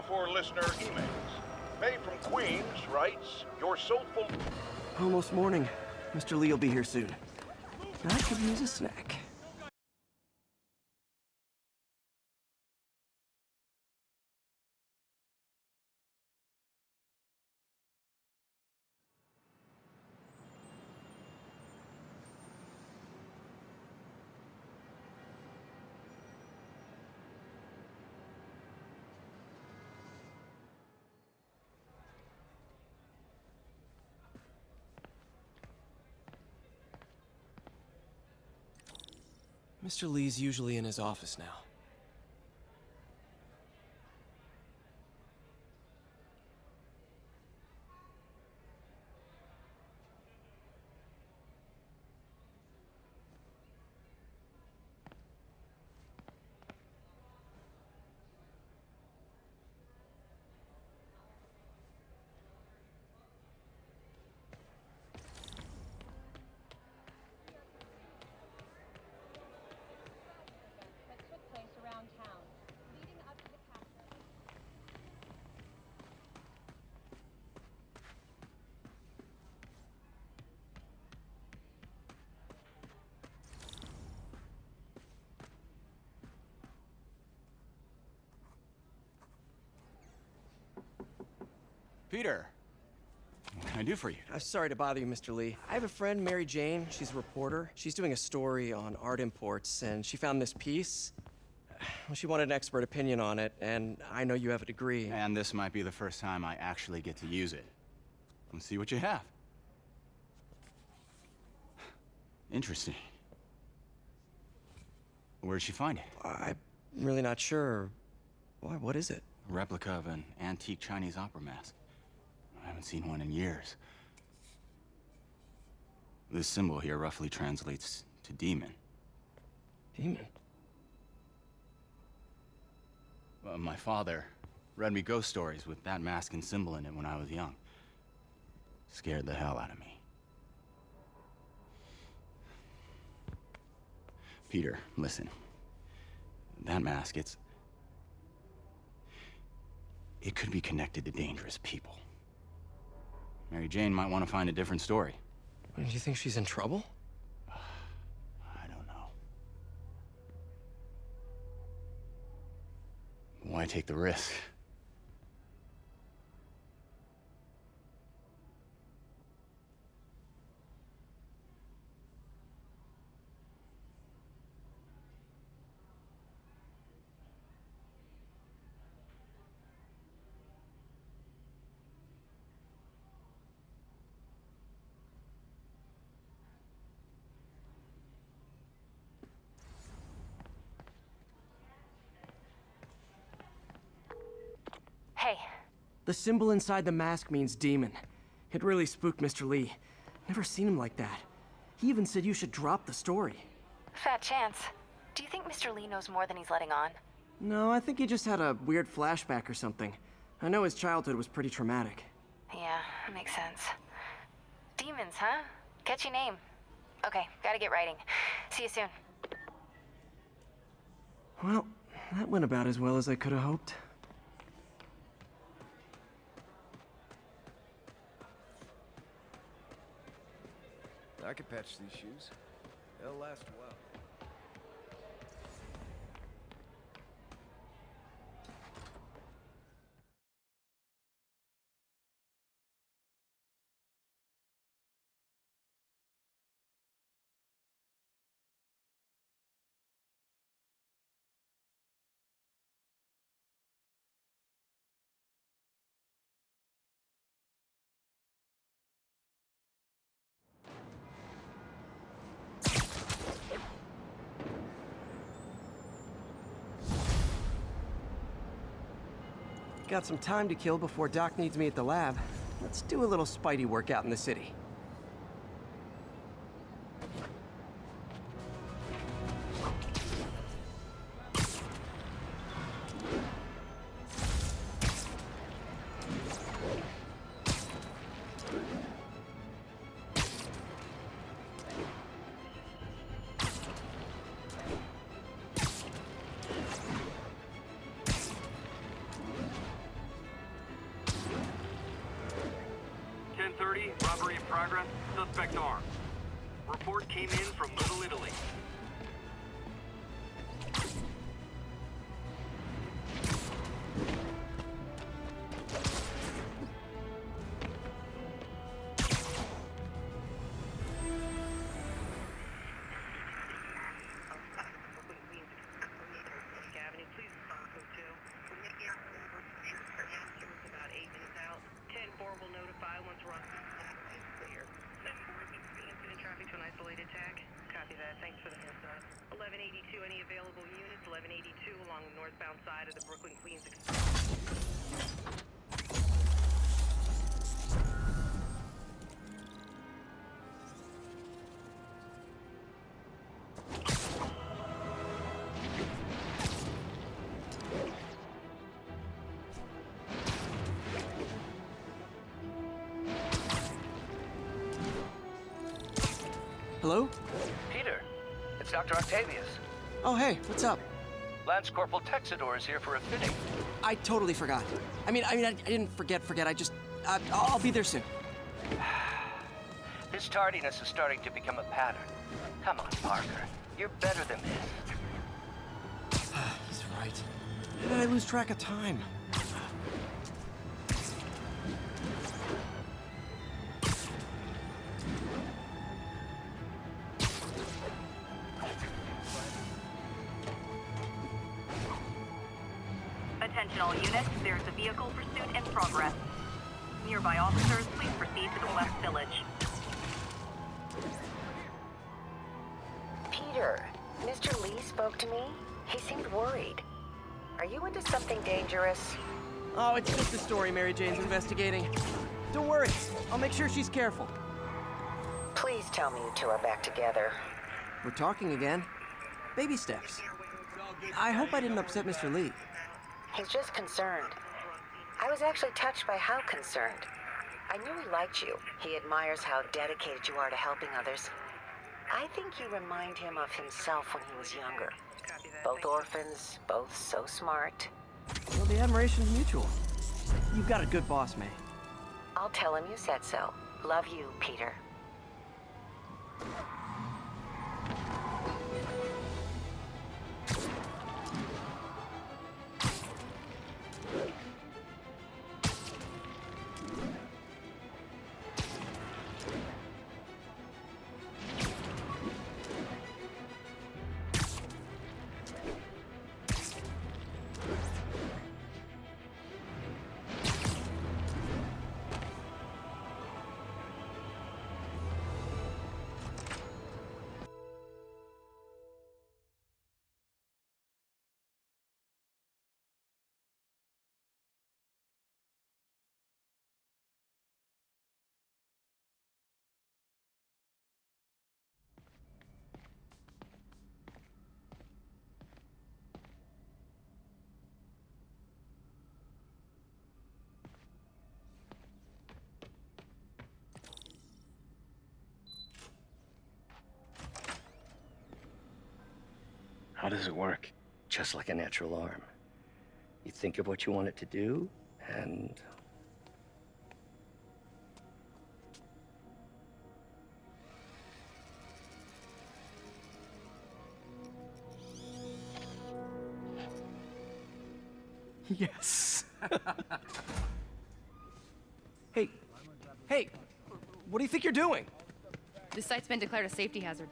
for listener emails. May from Queens writes, "Your soulful..." Almost morning. Mr. Lee will be here soon. I could use a snack. Mr. Lee's usually in his office now. Peter, what can I do for you? I'm sorry to bother you, Mr. Lee. I have a friend, Mary Jane. She's a reporter. She's doing a story on art imports, and she found this piece. Well, she wanted an expert opinion on it, and I know you have a degree. And this might be the first time I actually get to use it. Let's see what you have. Interesting. Where'd she find it? I'm really not sure. Why, what is it? A replica of an antique Chinese opera mask. I haven't seen one in years. This symbol here roughly translates to demon. Demon? My father read me ghost stories with that mask and symbol in it when I was young. Scared the hell out of me. Peter, listen. That mask, it could be connected to dangerous people. Mary Jane might want to find a different story. Do you think she's in trouble? I don't know. Why take the risk? Hey. The symbol inside the mask means demon. It really spooked Mr. Lee. Never seen him like that. He even said you should drop the story. Fat chance. Do you think Mr. Lee knows more than he's letting on? No, I think he just had a weird flashback or something. I know his childhood was pretty traumatic. Yeah, makes sense. Demons, huh? Catchy name. Okay, gotta get writing. See you soon. Well, that went about as well as I could have hoped. I could patch these shoes. They'll last well. Got some time to kill before Doc needs me at the lab. Let's do a little Spidey workout in the city. progress. Suspect armed. Report came in from Little Italy. Will notify once we're on clear. 10-4 incident traffic to an isolated tag. Copy that. Thanks for the heads up. 1182, any available units? 1182 along the northbound side of the Brooklyn Queens Express. Hello? Peter, it's Dr. Octavius. Oh, hey, what's up? Lance Corporal Texador is here for a fitting. I totally forgot. I didn't forget. I'll be there soon. This tardiness is starting to become a pattern. Come on, Parker. You're better than this. He's right. How did I lose track of time? Attention all units, there's a vehicle pursuit in progress. Nearby officers, please proceed to the West Village. Peter, Mr. Lee spoke to me. He seemed worried. Are you into something dangerous? Oh, it's just a story Mary Jane's investigating. Don't worry, I'll make sure she's careful. Please tell me you two are back together. We're talking again. Baby steps. I hope I didn't upset Mr. Lee. He's just concerned. I was actually touched by how concerned. I knew he liked you. He admires how dedicated you are to helping others. I think you remind him of himself when he was younger. Both orphans, both so smart. Well, the admiration's mutual. You've got a good boss, May. I'll tell him you said so. Love you, Peter. How does it work? Just like a natural arm. You think of what you want it to do, and... Yes. Hey, what do you think you're doing? This site's been declared a safety hazard.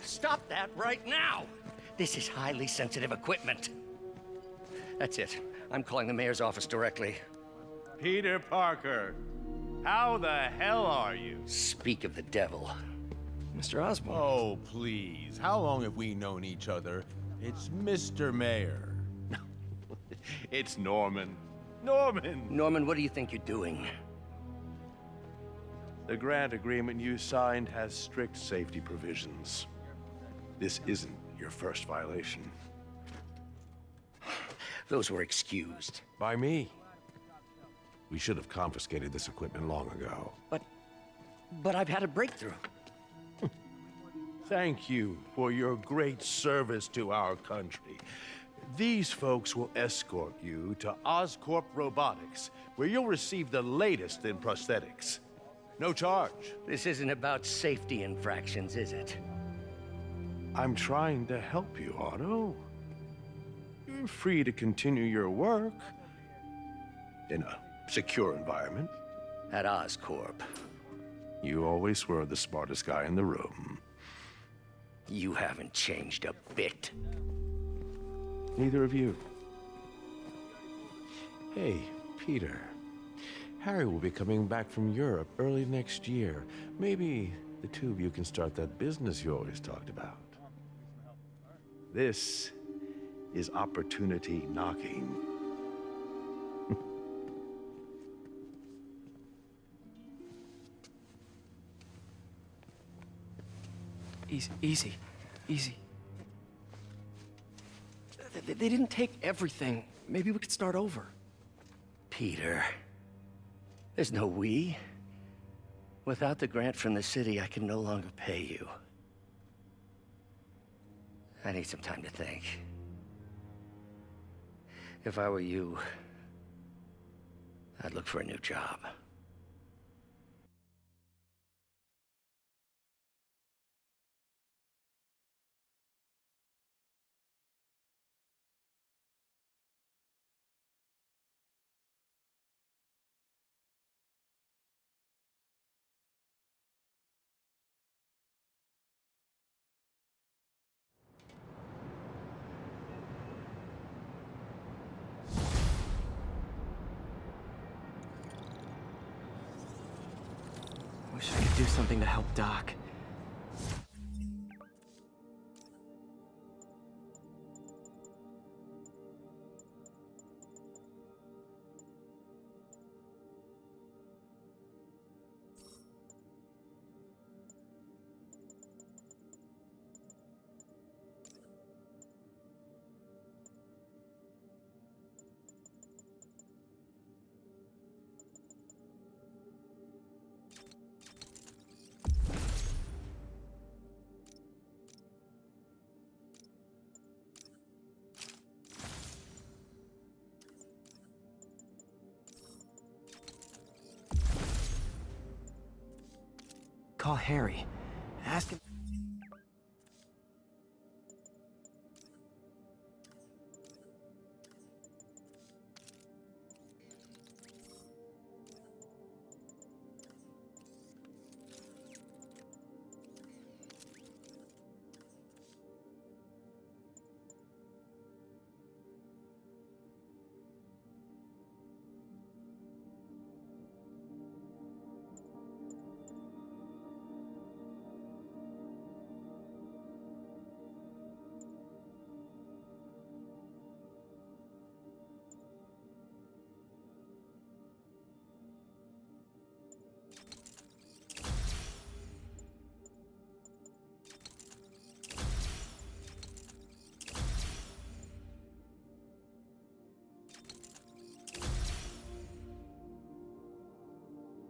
Stop that right now! This is highly sensitive equipment. That's it. I'm calling the mayor's office directly. Peter Parker, how the hell are you? Speak of the devil. Mr. Osborn. Oh, please. How long have we known each other? It's Mr. Mayor. It's Norman. Norman! Norman, what do you think you're doing? The grant agreement you signed has strict safety provisions. This isn't your first violation. Those were excused. By me. We should have confiscated this equipment long ago. But I've had a breakthrough. Thank you for your great service to our country. These folks will escort you to Oscorp Robotics, where you'll receive the latest in prosthetics. No charge. This isn't about safety infractions, is it? I'm trying to help you, Otto. You're free to continue your work in a secure environment. At Oscorp. You always were the smartest guy in the room. You haven't changed a bit. Neither of you. Hey, Peter. Harry will be coming back from Europe early next year. Maybe the two of you can start that business you always talked about. This is opportunity knocking. Easy. They didn't take everything. Maybe we could start over. Peter, there's no we. Without the grant from the city, I can no longer pay you. I need some time to think. If I were you, I'd look for a new job. Wish I could do something to help Doc. Call Harry. Ask him.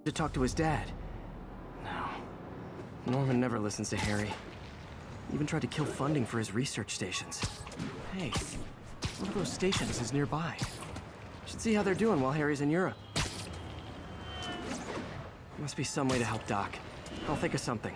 To talk to his dad. No. Norman never listens to Harry. Even tried to kill funding for his research stations. Hey, one of those stations is nearby. Should see how they're doing while Harry's in Europe. Must be some way to help Doc. I'll think of something.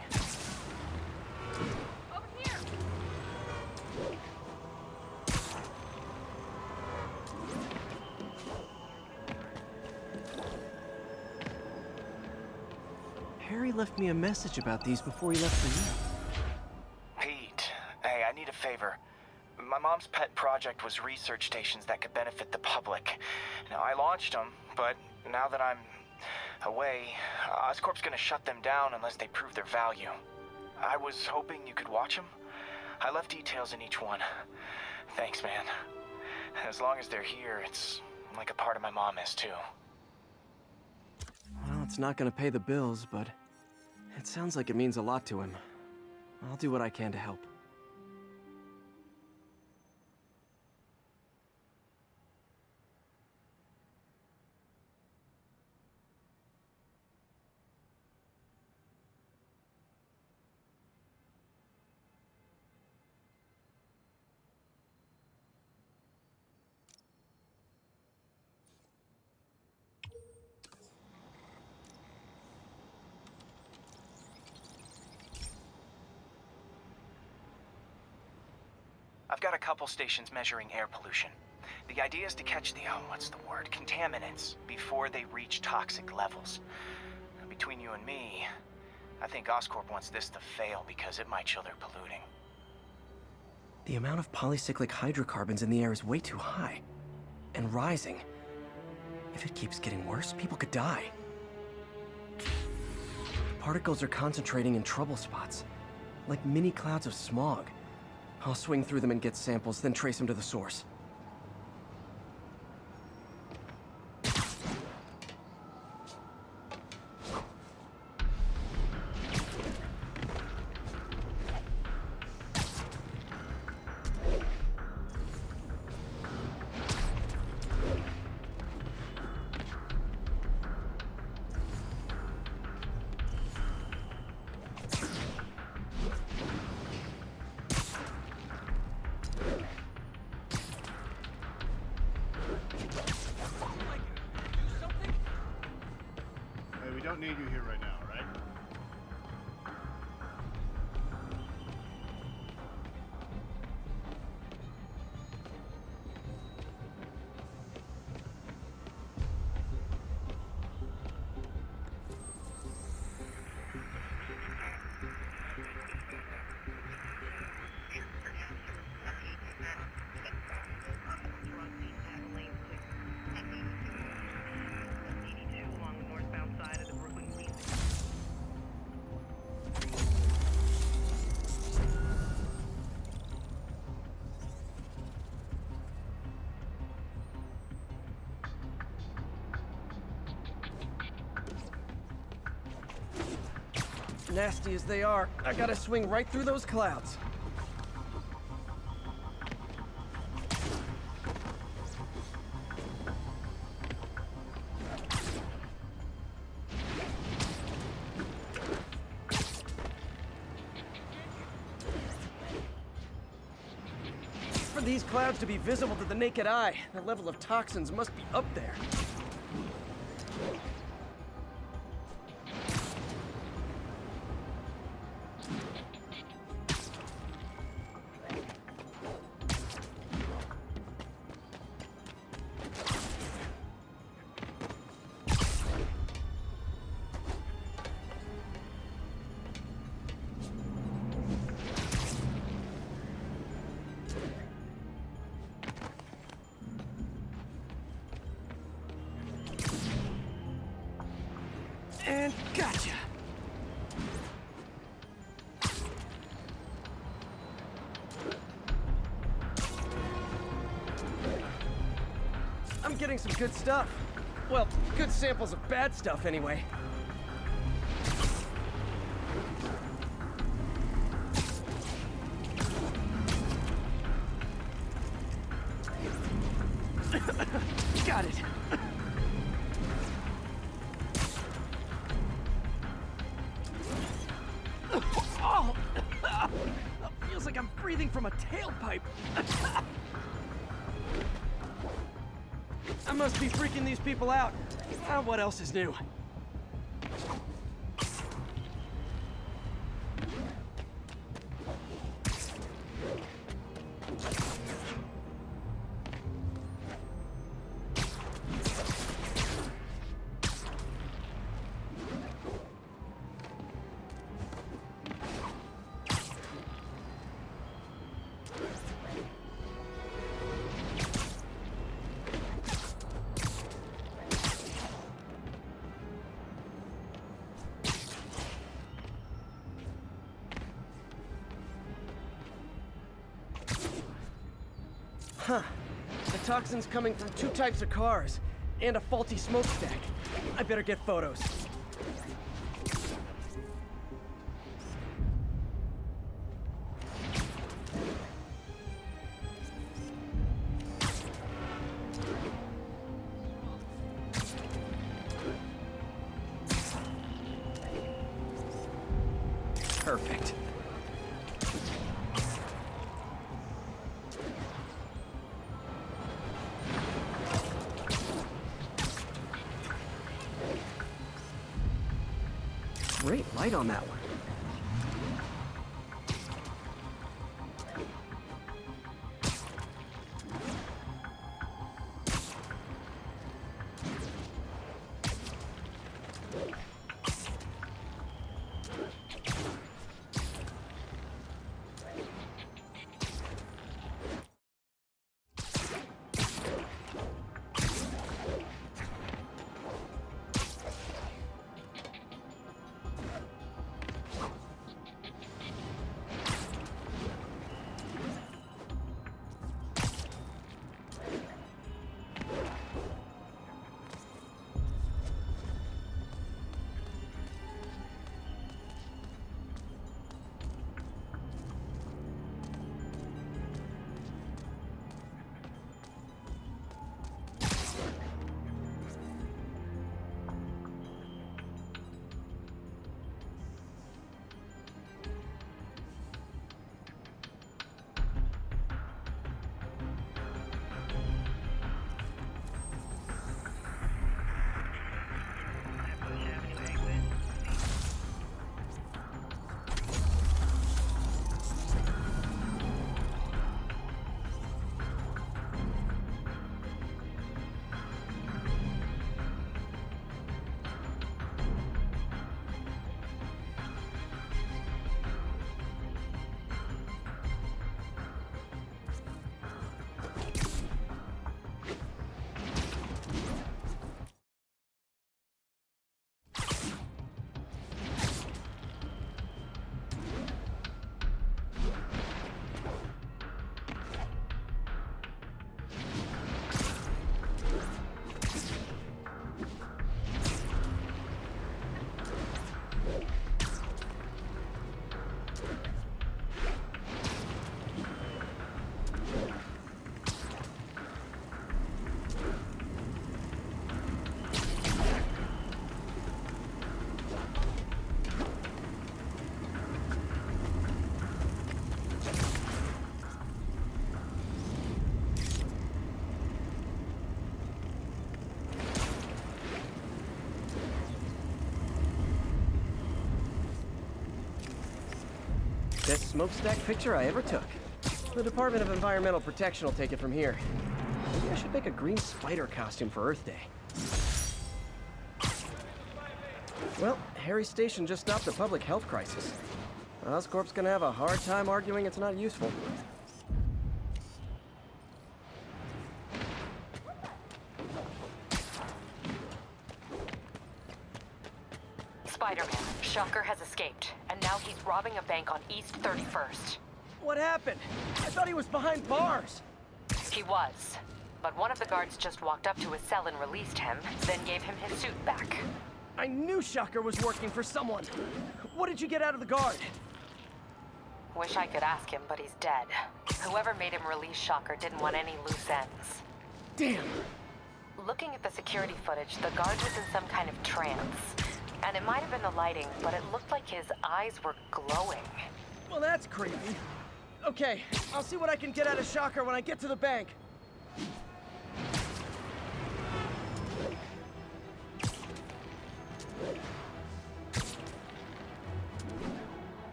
Harry left me a message about these before he left for you. Pete, hey, I need a favor. My mom's pet project was research stations that could benefit the public. Now, I launched them, but now that I'm away, Oscorp's gonna shut them down unless they prove their value. I was hoping you could watch them. I left details in each one. Thanks, man. As long as they're here, it's like a part of my mom is, too. Well, it's not gonna pay the bills, but it sounds like it means a lot to him. I'll do what I can to help. I've got a couple stations measuring air pollution. The idea is to catch the, contaminants before they reach toxic levels. Between you and me, I think Oscorp wants this to fail because it might show they're polluting. The amount of polycyclic hydrocarbons in the air is way too high. And rising. If it keeps getting worse, people could die. Particles are concentrating in trouble spots, like mini clouds of smog. I'll swing through them and get samples, then trace them to the source. Hey, we don't need you here right now, right? Nasty as they are, I gotta swing right through those clouds. For these clouds to be visible to the naked eye, the level of toxins must be up there. And gotcha! I'm getting some good stuff. Well, good samples of bad stuff anyway. Got it! Oh! Feels like I'm breathing from a tailpipe. I must be freaking these people out. What else is new? Huh. The toxin's coming from two types of cars, and a faulty smokestack. I better get photos. Perfect. Great light on that one. best smokestack picture I ever took. The Department of Environmental Protection will take it from here. Maybe I should make a green spider costume for Earth Day. Well, Harry Station just stopped a public health crisis. Oscorp's gonna have a hard time arguing it's not useful. Spider-Man, Shocker has escaped, and now he's robbing a bank on East 31st. What happened? I thought he was behind bars. He was, but one of the guards just walked up to his cell and released him, then gave him his suit back. I knew Shocker was working for someone. What did you get out of the guard? Wish I could ask him, but he's dead. Whoever made him release Shocker didn't want any loose ends. Damn! Looking at the security footage, the guard was in some kind of trance. And it might have been the lighting, but it looked like his eyes were glowing. Well, that's creepy. Okay, I'll see what I can get out of Shocker when I get to the bank.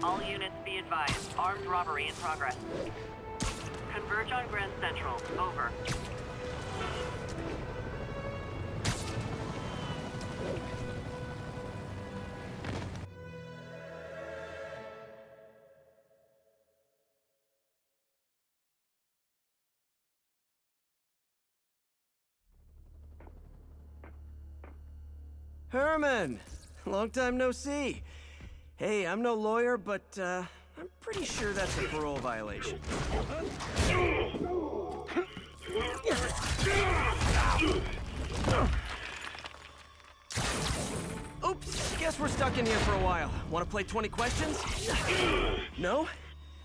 All units be advised. Armed robbery in progress. Converge on Grand Central. Over. Herman! Long time no see. Hey, I'm no lawyer, but I'm pretty sure that's a parole violation. Oops, guess we're stuck in here for a while. Want to play 20 questions? No?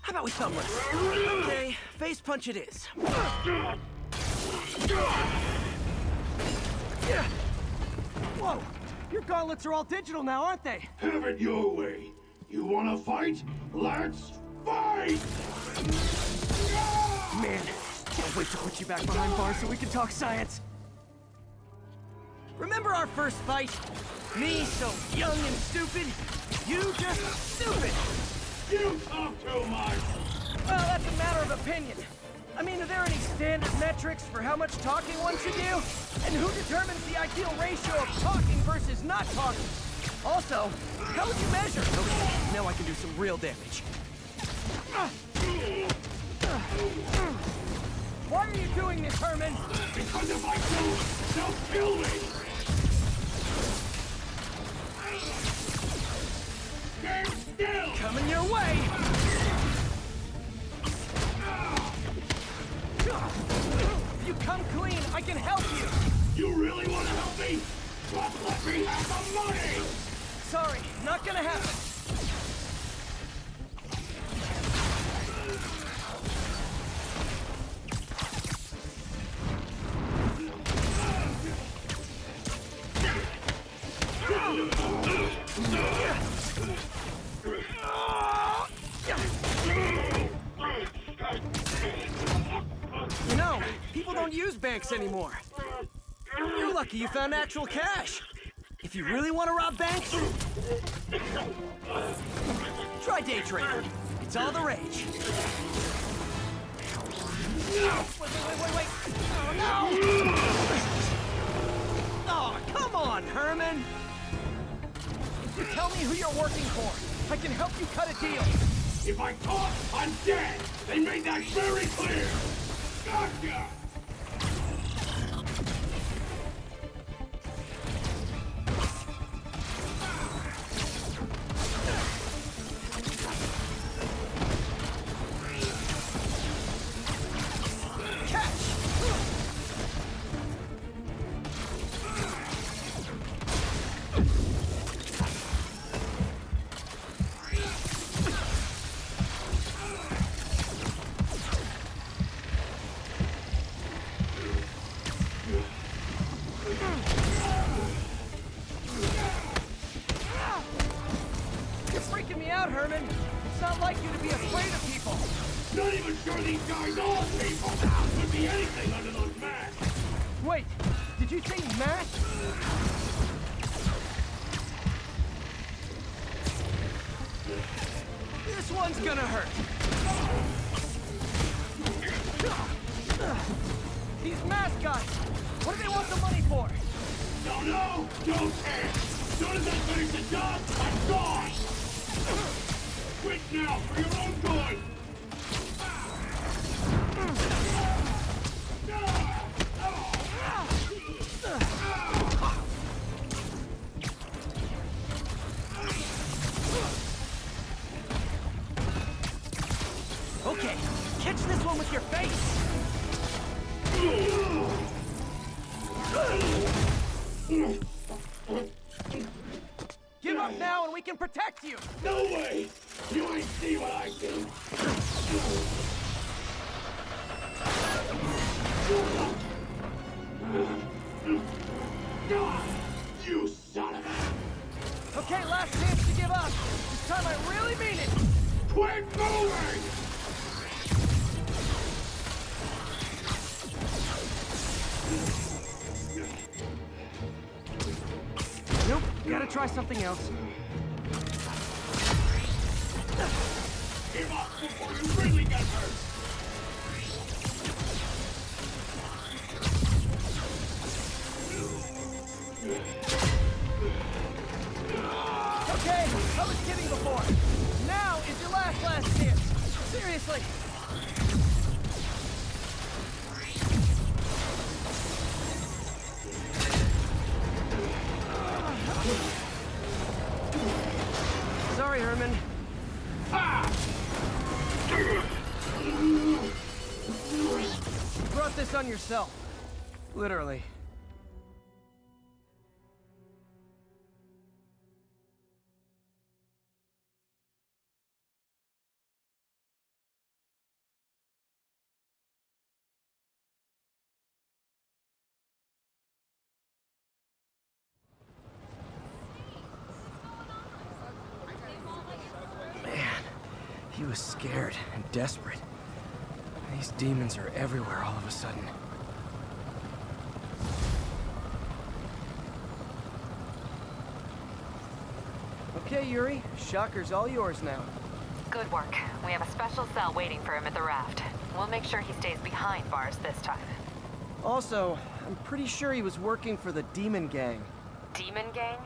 How about we thumb wrestle? Okay, face punch it is. Whoa! Your gauntlets are all digital now, aren't they? Have it your way. You wanna fight? Let's fight! Man, can't wait to put you back behind bars so we can talk science. Remember our first fight? Me so young and stupid, you just stupid! You talk too much! Well, that's a matter of opinion. I mean, are there any standard metrics for how much talking one should do? And who determines the ideal ratio of talking versus not talking? Also, how would you measure? Okay, now I can do some real damage. Why are you doing this, Herman? Because if I don't, they'll kill me! Stand still! Coming your way! If you come clean, I can help you! You really want to help me? Just let me have the money! Sorry, not gonna happen. You know, people don't use banks anymore. You're lucky you found actual cash. If you really want to rob banks, try day trading. It's all the rage. Wait. Oh, no! Oh, come on, Herman! You tell me who you're working for. I can help you cut a deal. If I talk, I'm dead! They made that very clear! Gotcha! Herman. It's not like you to be afraid of people. Not even sure these guys are people. Could be anything under those masks. Wait, did you say masks? This one's gonna hurt. These mascots, what do they want the money for? Don't know! Don't care! As soon as I finish the job, I'm gone! Quit now, for your own good! Okay, catch this one with your face! Give up now and we can protect you! No way! You ain't see what I do! You son of a... Okay, last chance to give up. This time I really mean it! Quit moving! Nope, gotta try something else. Give up before you really get hurt! Okay, I was kidding before. Now is your last chance. Seriously. Sorry, Herman. You brought this on yourself. Literally. He was scared and desperate. These demons are everywhere all of a sudden. Okay, Yuri. Shocker's all yours now. Good work. We have a special cell waiting for him at the raft. We'll make sure he stays behind bars this time. Also, I'm pretty sure he was working for the Demon Gang. Demon Gang?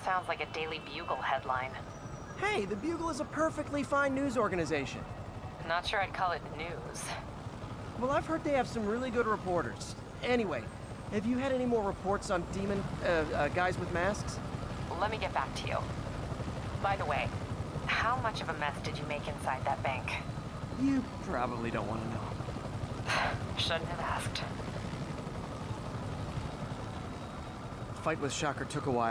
Sounds like a Daily Bugle headline. Hey, the Bugle is a perfectly fine news organization. Not sure I'd call it news. Well, I've heard they have some really good reporters. Anyway, have you had any more reports on demon, guys with masks? Let me get back to you. By the way, how much of a mess did you make inside that bank? You probably don't want to know. Shouldn't have asked. Fight with Shocker took a while.